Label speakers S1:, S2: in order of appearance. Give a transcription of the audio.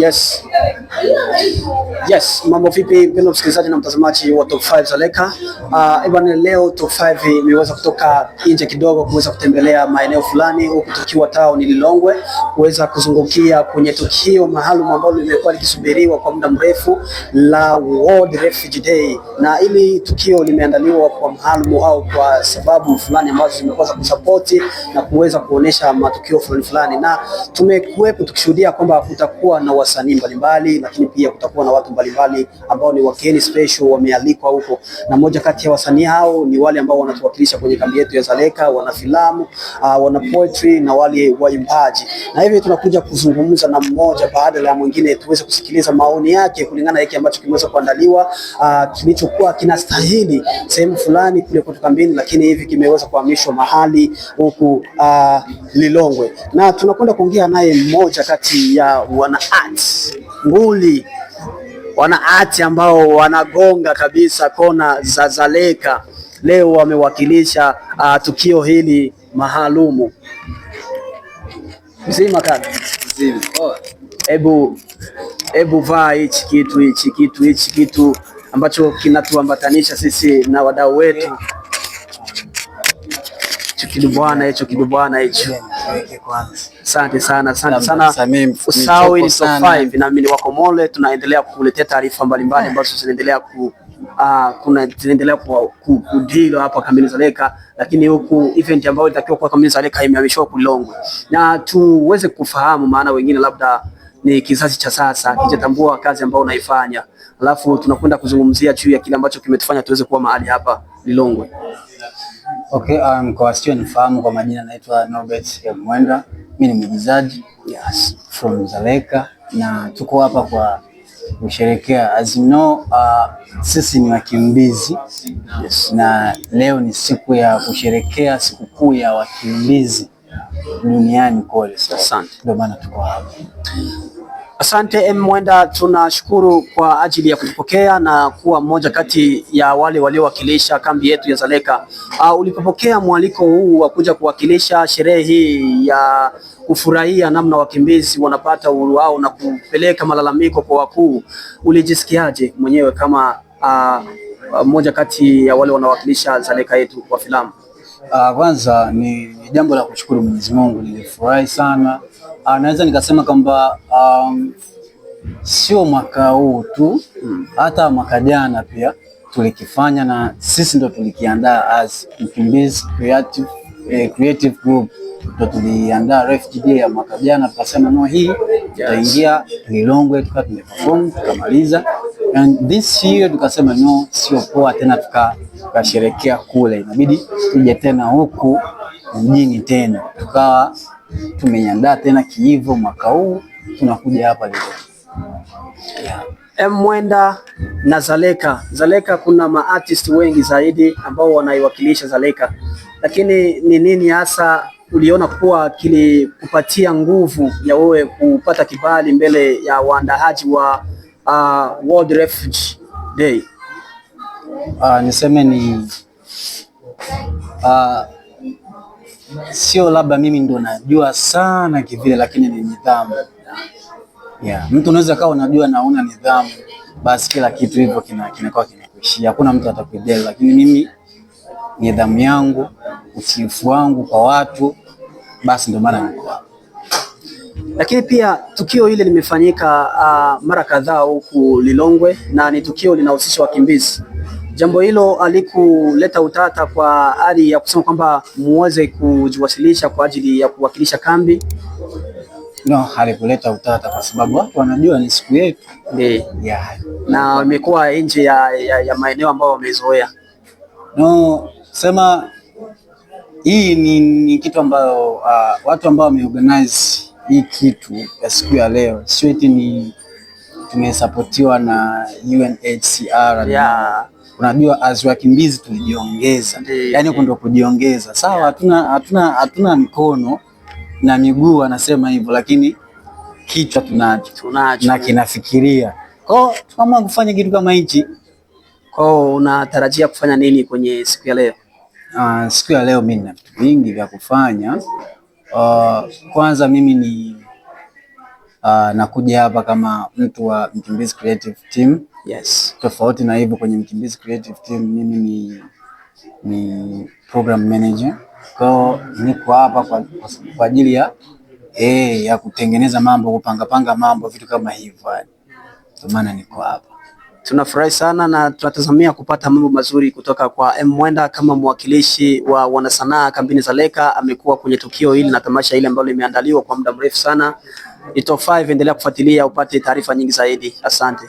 S1: Yes. Yes, mambo vipi mpendwa msikilizaji na mtazamaji wa Top 5 Dzaleka. Bwana, leo Top 5 imeweza kutoka nje kidogo kuweza kutembelea maeneo fulani huku tukiwa town Lilongwe kuweza kuzungukia kwenye tukio maalum ambalo limekuwa likisubiriwa kwa muda mrefu la World Refugee Day, na ili tukio limeandaliwa kwa maalum au kwa sababu fulani ambazo zimekuwa za kusapoti na kuweza kuonesha matukio fulani, na tumekuwepo tukishuhudia kwamba kutakuwa na wasanii mbalimbali, lakini pia kutakuwa na watu mbalimbali ambao ni wageni special wamealikwa huko, na moja kati ya wasanii hao ni wale ambao wanatuwakilisha kwenye kambi yetu ya Dzaleka, wana filamu, wana poetry na wale waimbaji, na hivi tunakuja kuzungumza na mmoja baada ya mwingine tuweze kusikiliza maoni yake kulingana na hiki ambacho kimeweza kuandaliwa, kilichokuwa kinastahili sehemu fulani kule kutoka kambini, lakini hivi kimeweza kuhamishwa mahali huku Lilongwe, na tunakwenda kuongea naye mmoja kati ya wana art nguli, wana art ambao wanagonga kabisa kona za Dzaleka. Leo wamewakilisha tukio hili maalumu. Mzima kaka?
S2: Mzima.
S1: Ebu vaa hichi kitu ambacho kinatuambatanisha sisi na wadau wetu. Kidu bwana hicho. Asante sana. Usawi ni Top 5 na mimi wako Mole, tunaendelea kukuletea taarifa mbalimbali ambazo zinaendelea zinaendelea kudilo hapa kambini Dzaleka, lakini huku event ambayo ilitakiwa kwa kambini Dzaleka imehamishwa Lilongwe, na tuweze kufahamu, maana wengine labda ni kizazi cha sasa kijatambua kazi ambayo unaifanya, alafu tunakwenda kuzungumzia juu ya kile ambacho kimetufanya tuweze kuwa mahali hapa Lilongwe.
S2: Okay, kwa wasio nifahamu, kwa majina naitwa Norbert Mwenda. Mimi ni mwigizaji from Dzaleka, na tuko hapa kwa kusherehekea, as you know, sisi ni wakimbizi. Na leo ni siku ya kusherehekea sikukuu ya wakimbizi duniani kote.
S1: Asante.
S2: Ndio maana tuko hapa.
S1: Asante Mwenda, tunashukuru kwa ajili ya kutupokea na kuwa mmoja kati ya wale waliowakilisha kambi yetu ya Dzaleka. Ulipopokea mwaliko huu wa kuja kuwakilisha sherehe hii ya kufurahia namna wakimbizi wanapata uhuru wao na kupeleka malalamiko kwa wakuu, ulijisikiaje mwenyewe kama mmoja kati ya wale wanawakilisha Dzaleka yetu kwa filamu?
S2: Kwanza ni jambo la kushukuru Mwenyezi Mungu, nilifurahi sana. Naweza nikasema kwamba sio mwaka huu tu, hata mwaka jana pia tulikifanya, na sisi ndo tulikiandaa as Mkimbizi Creative Group, ndo tuliandaa Refugee Day ya mwaka jana. Tukasema no, hii tutaingia Lilongwe, tukaperform tukamaliza, and this year tukasema no, sio poa tena tukasherekea kule, inabidi tuje tena huku mjini tena, tukawa tumeandaa tena kiivo. Mwaka huu tunakuja hapa leo.
S1: Mwenda na Dzaleka kuna maartist wengi zaidi ambao wanaiwakilisha Dzaleka, lakini ni nini hasa uliona kuwa kilikupatia nguvu ya wewe kupata kibali mbele ya waandaaji wa World Refugee Day?
S2: Niseme ni sio labda mimi ndo najua sana kivile, lakini ni nidhamu. Mtu unaweza kawa unajua na una nidhamu, basi kila kitu hivyo kinakuwa kinakuishia, hakuna mtu atakudeli. Lakini mimi nidhamu yangu, utiifu wangu kwa watu, basi ndio maana niko hapa.
S1: Lakini pia tukio hili limefanyika mara kadhaa huku Lilongwe, na ni tukio linahusisha wakimbizi. Jambo hilo alikuleta utata kwa hali ya kusema kwamba muweze kujiwasilisha kwa ajili ya kuwakilisha kambi?
S2: No, halikuleta utata kwa sababu watu wanajua ni siku yetu.
S1: Na imekuwa nje ya maeneo ambayo wamezoea.
S2: No, sema hii ni kitu ambayo watu ambao wameorganize hii kitu ya siku ya leo, sio eti ni tumesapotiwa na UNHCR. Unajua as wakimbizi tulijiongeza, yani huko ndio kujiongeza. Sawa, hatuna mikono na miguu anasema hivyo, lakini kichwa tunacho na kinafikiria. Kwa tukaamua kufanya kitu kama hichi.
S1: Kwa unatarajia kufanya nini kwenye siku ya leo?
S2: Siku ya leo mimi nina vitu vingi vya kufanya. Kwanza mimi nakuja hapa kama mtu wa Mkimbizi Creative Team.
S1: Yes.
S2: Tofauti na hivyo, kwenye Mkimbizi Creative Team mimi ni program manager. Kwa niko hapa kwa ajili ya kutengeneza mambo, kupanga mambo, vitu kama hivyo. Kwa maana niko hapa.
S1: Tunafurahi sana na tunatazamia kupata mambo mazuri kutoka kwa M Mwenda kama mwakilishi wa wanasanaa kambini Dzaleka. Amekuwa kwenye tukio hili na tamasha hili ambalo limeandaliwa kwa muda mrefu sana. Top 5, endelea kufuatilia upate taarifa nyingi zaidi. Asante.